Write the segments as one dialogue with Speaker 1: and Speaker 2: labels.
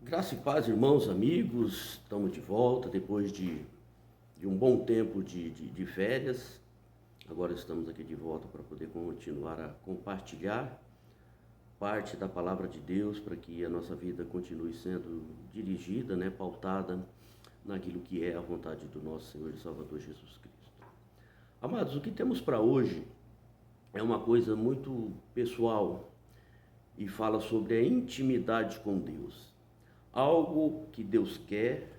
Speaker 1: Graça e paz, irmãos, amigos, estamos de volta depois de um bom tempo de férias. Agora estamos aqui de volta para poder continuar a compartilhar parte da palavra de Deus para que a nossa vida continue sendo dirigida, pautada naquilo que é a vontade do nosso Senhor e Salvador Jesus Cristo. Amados, o que temos para hoje é uma coisa muito pessoal e fala sobre a intimidade com Deus. Algo que Deus quer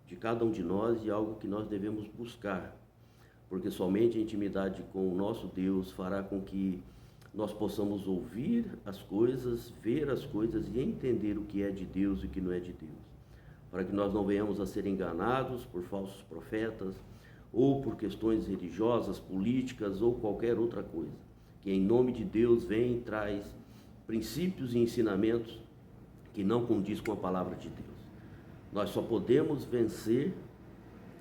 Speaker 1: de cada um de nós e algo que nós devemos buscar, porque somente a intimidade com o nosso Deus fará com que nós possamos ouvir as coisas, ver as coisas e entender o que é de Deus e o que não é de Deus, para que nós não venhamos a ser enganados por falsos profetas ou por questões religiosas, políticas ou qualquer outra coisa, que em nome de Deus vem e traz princípios e ensinamentos que não condiz com a palavra de Deus. Nós só podemos vencer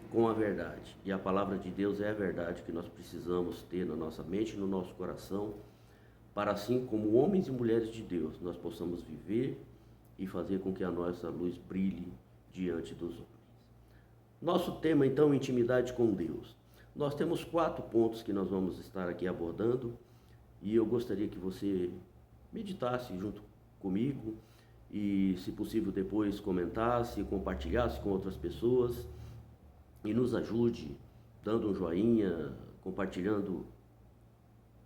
Speaker 1: com a verdade, e a palavra de Deus é a verdade que nós precisamos ter na nossa mente e no nosso coração, para assim como homens e mulheres de Deus, nós possamos viver e fazer com que a nossa luz brilhe diante dos homens. Nosso tema então, intimidade com Deus. Nós temos 4 pontos que nós vamos estar aqui abordando, e eu gostaria que você meditasse junto comigo, e se possível depois comentasse, compartilhasse com outras pessoas e nos ajude dando um joinha, compartilhando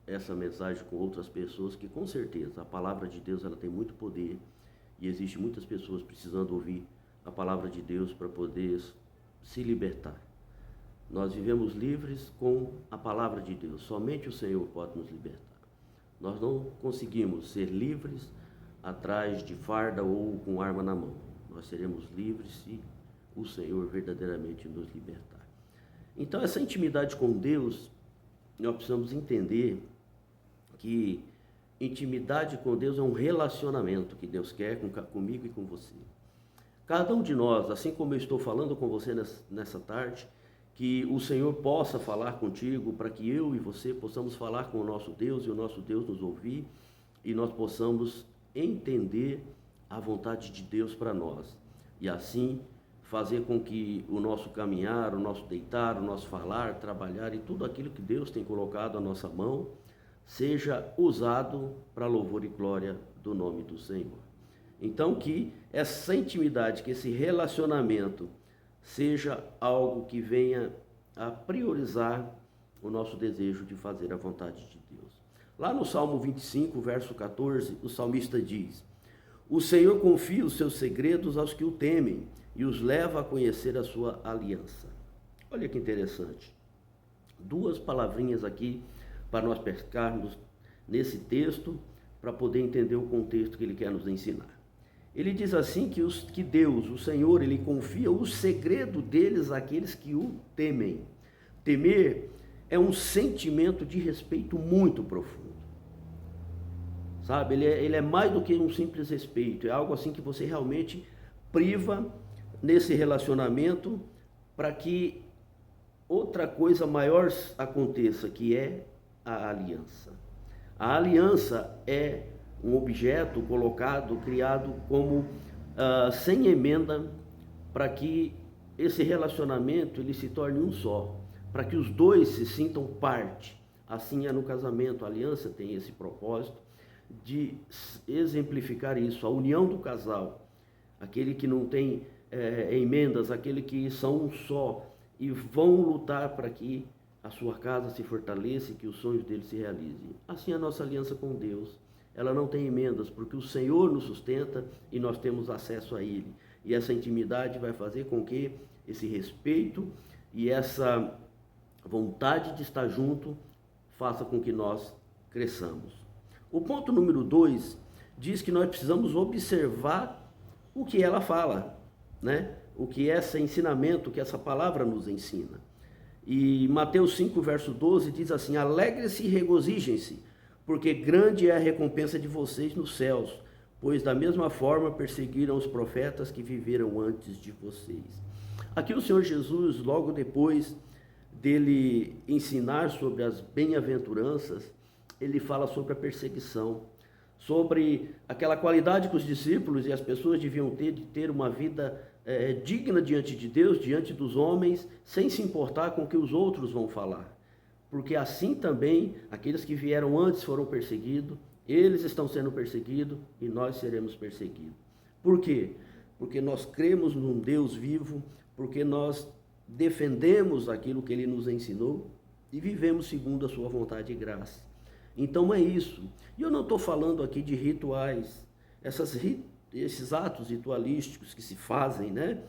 Speaker 1: essa mensagem com outras pessoas, que com certeza a palavra de Deus ela tem muito poder e existe muitas pessoas precisando ouvir a palavra de Deus para poder se libertar. Nós vivemos livres com a palavra de Deus, somente o Senhor pode nos libertar. Nós não conseguimos ser livres atrás de farda ou com arma na mão. Nós seremos livres se o Senhor verdadeiramente nos libertar. Então, essa intimidade com Deus, nós precisamos entender que intimidade com Deus é um relacionamento que Deus quer comigo e com você. Cada um de nós, assim como eu estou falando com você nessa tarde, que o Senhor possa falar contigo, para que eu e você possamos falar com o nosso Deus e o nosso Deus nos ouvir e nós possamos entender a vontade de Deus para nós, e assim fazer com que o nosso caminhar, o nosso deitar, o nosso falar, trabalhar e tudo aquilo que Deus tem colocado à nossa mão, seja usado para louvor e glória do nome do Senhor. Então que essa intimidade, que esse relacionamento seja algo que venha a priorizar o nosso desejo de fazer a vontade de Deus. Lá no Salmo 25, verso 14, o salmista diz: o Senhor confia os seus segredos aos que o temem e os leva a conhecer a sua aliança. Olha que interessante. 2 palavrinhas aqui para nós pescarmos nesse texto, para poder entender o contexto que ele quer nos ensinar. Ele diz assim que Deus, o Senhor, ele confia o segredo deles àqueles que o temem. Temer é um sentimento de respeito muito profundo. Sabe, ele é mais do que um simples respeito, é algo assim que você realmente priva nesse relacionamento para que outra coisa maior aconteça, que é a aliança. A aliança é um objeto colocado, criado como sem emenda, para que esse relacionamento ele se torne um só, para que os dois se sintam parte. Assim é no casamento, a aliança tem esse propósito de exemplificar isso, a união do casal, aquele que não tem emendas, aquele que são um só e vão lutar para que a sua casa se fortaleça e que os sonhos dele se realizem. Assim é a nossa aliança com Deus, ela não tem emendas, porque o Senhor nos sustenta e nós temos acesso a Ele. E essa intimidade vai fazer com que esse respeito e essa vontade de estar junto faça com que nós cresçamos. O ponto número 2 diz que nós precisamos observar o que ela fala, o que esse ensinamento, que essa palavra nos ensina. E Mateus 5, verso 12 diz assim: alegre-se e regozijem-se, porque grande é a recompensa de vocês nos céus, pois da mesma forma perseguiram os profetas que viveram antes de vocês. Aqui o Senhor Jesus, logo depois dele ensinar sobre as bem-aventuranças, ele fala sobre a perseguição, sobre aquela qualidade que os discípulos e as pessoas deviam ter de ter uma vida digna diante de Deus, diante dos homens, sem se importar com o que os outros vão falar. Porque assim também aqueles que vieram antes foram perseguidos, eles estão sendo perseguidos e nós seremos perseguidos. Por quê? Porque nós cremos num Deus vivo, porque nós defendemos aquilo que Ele nos ensinou e vivemos segundo a sua vontade e graça. Então é isso. E eu não estou falando aqui de rituais, esses atos ritualísticos que se fazem, né?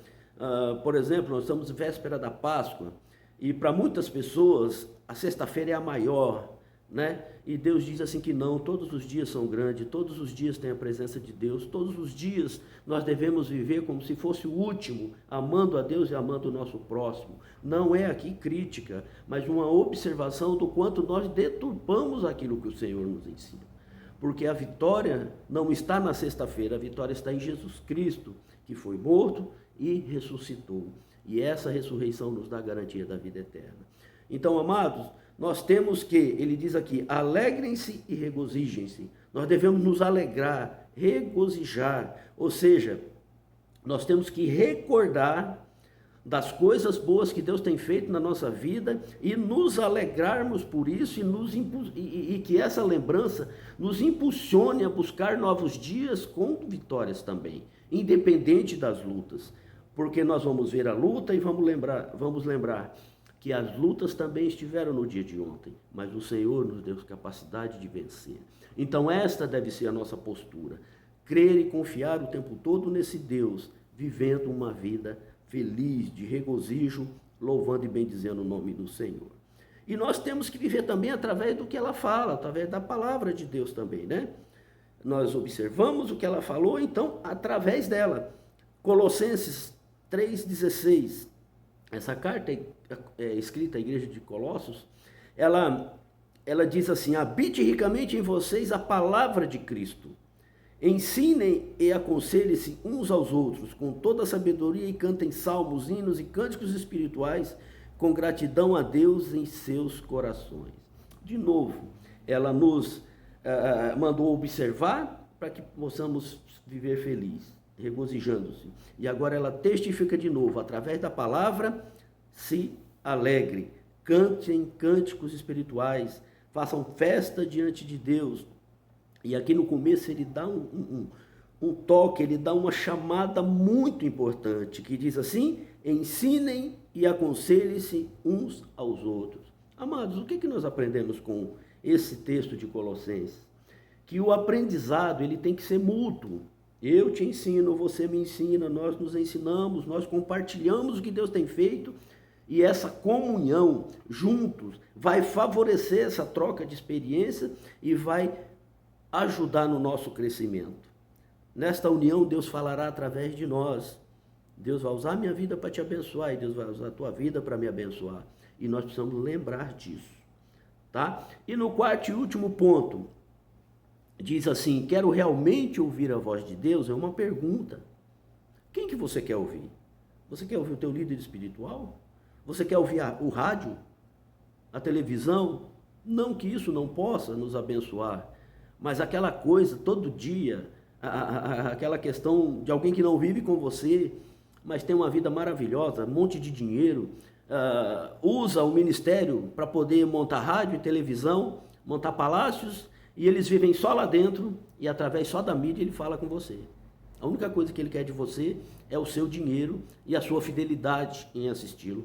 Speaker 1: Por exemplo, nós estamos véspera da Páscoa e para muitas pessoas a sexta-feira é a maior, né? E Deus diz assim que não, todos os dias são grandes, todos os dias tem a presença de Deus, todos os dias nós devemos viver como se fosse o último, amando a Deus e amando o nosso próximo. Não é aqui crítica, mas uma observação do quanto nós deturpamos aquilo que o Senhor nos ensina. Porque a vitória não está na sexta-feira, a vitória está em Jesus Cristo, que foi morto e ressuscitou. E essa ressurreição nos dá a garantia da vida eterna. Então, amados, nós temos que, ele diz aqui, alegrem-se e regozijem-se. Nós devemos nos alegrar, regozijar, ou seja, nós temos que recordar das coisas boas que Deus tem feito na nossa vida e nos alegrarmos por isso e que essa lembrança nos impulsione a buscar novos dias com vitórias também, independente das lutas, porque nós vamos ver a luta e vamos lembrar que as lutas também estiveram no dia de ontem, mas o Senhor nos deu capacidade de vencer. Então esta deve ser a nossa postura, crer e confiar o tempo todo nesse Deus, vivendo uma vida feliz, de regozijo, louvando e bendizendo o nome do Senhor. E nós temos que viver também através do que ela fala, através da palavra de Deus também, né? Nós observamos o que ela falou, então, através dela. Colossenses 3,16, essa carta é escrita à igreja de Colossos, ela diz assim: habite ricamente em vocês a palavra de Cristo. Ensinem e aconselhem-se uns aos outros com toda a sabedoria e cantem salmos, hinos e cânticos espirituais com gratidão a Deus em seus corações. De novo, ela nos mandou observar para que possamos viver felizes, regozijando-se. E agora ela testifica de novo, através da palavra, se alegre, cantem cânticos espirituais, façam festa diante de Deus. E aqui no começo ele dá um toque, ele dá uma chamada muito importante, que diz assim: ensinem e aconselhem-se uns aos outros. Amados, o que nós aprendemos com esse texto de Colossenses? Que o aprendizado ele tem que ser mútuo. Eu te ensino, você me ensina, nós nos ensinamos, nós compartilhamos o que Deus tem feito, e essa comunhão juntos vai favorecer essa troca de experiência e vai ajudar no nosso crescimento. Nesta união, Deus falará através de nós. Deus vai usar a minha vida para te abençoar e Deus vai usar a tua vida para me abençoar. E nós precisamos lembrar disso, tá? E no quarto e último ponto, diz assim: quero realmente ouvir a voz de Deus? É uma pergunta. Quem que você quer ouvir? Você quer ouvir o teu líder espiritual? Você quer ouvir o rádio? A televisão? Não que isso não possa nos abençoar, mas aquela coisa, todo dia, aquela questão de alguém que não vive com você, mas tem uma vida maravilhosa, um monte de dinheiro, usa o ministério para poder montar rádio e televisão, montar palácios, e eles vivem só lá dentro, e através só da mídia ele fala com você. A única coisa que ele quer de você é o seu dinheiro e a sua fidelidade em assisti-lo.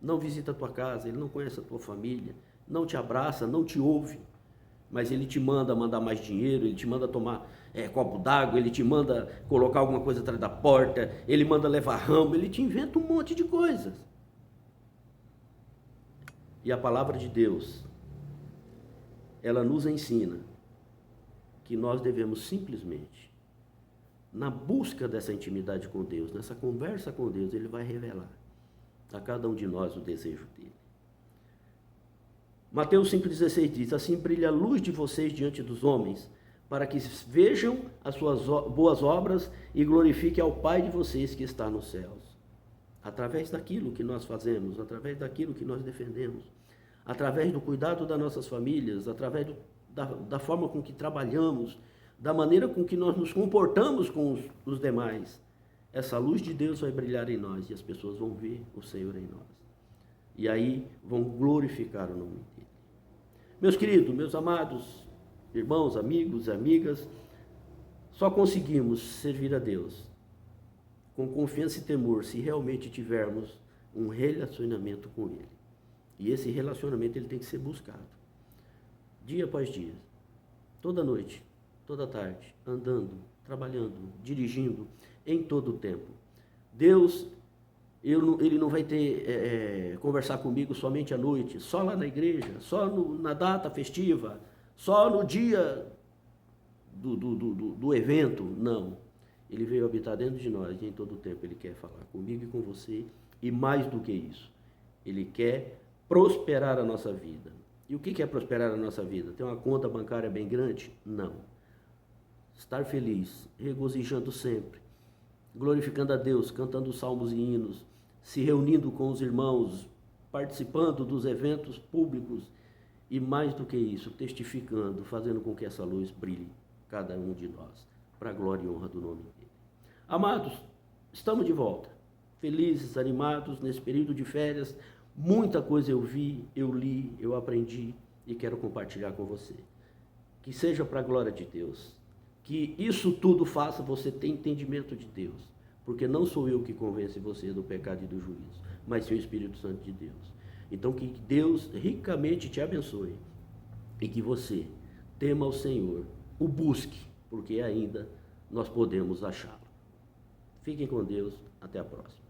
Speaker 1: Não visita a tua casa, ele não conhece a tua família, não te abraça, não te ouve, mas ele te manda mandar mais dinheiro, ele te manda tomar copo d'água, ele te manda colocar alguma coisa atrás da porta, ele manda levar ramo, ele te inventa um monte de coisas. E a palavra de Deus, ela nos ensina que nós devemos simplesmente, na busca dessa intimidade com Deus, nessa conversa com Deus, ele vai revelar a cada um de nós o desejo dele. Mateus 5,16 diz: assim brilha a luz de vocês diante dos homens, para que vejam as suas boas obras e glorifiquem ao Pai de vocês que está nos céus. Através daquilo que nós fazemos, através daquilo que nós defendemos, através do cuidado das nossas famílias, através da forma com que trabalhamos, da maneira com que nós nos comportamos com os demais, essa luz de Deus vai brilhar em nós e as pessoas vão ver o Senhor em nós. E aí vão glorificar o nome dele. Meus queridos, meus amados irmãos, amigos, amigas, só conseguimos servir a Deus com confiança e temor se realmente tivermos um relacionamento com Ele. E esse relacionamento ele tem que ser buscado, dia após dia, toda noite, toda tarde, andando, trabalhando, dirigindo, em todo o tempo. Deus, Ele não vai conversar comigo somente à noite, só lá na igreja, só na data festiva, só no dia do evento, não. Ele veio habitar dentro de nós e em todo o tempo Ele quer falar comigo e com você, e mais do que isso, Ele quer prosperar a nossa vida. E o que é prosperar a nossa vida? Ter uma conta bancária bem grande? Não. Estar feliz, regozijando sempre, glorificando a Deus, cantando salmos e hinos, se reunindo com os irmãos, participando dos eventos públicos e mais do que isso, testificando, fazendo com que essa luz brilhe cada um de nós, para a glória e honra do nome dele. Amados, estamos de volta, felizes, animados nesse período de férias. Muita coisa eu vi, eu li, eu aprendi e quero compartilhar com você. Que seja para a glória de Deus, que isso tudo faça você ter entendimento de Deus, porque não sou eu que convence você do pecado e do juízo, mas sim o Espírito Santo de Deus. Então que Deus ricamente te abençoe e que você tema o Senhor, o busque, porque ainda nós podemos achá-lo. Fiquem com Deus, até a próxima.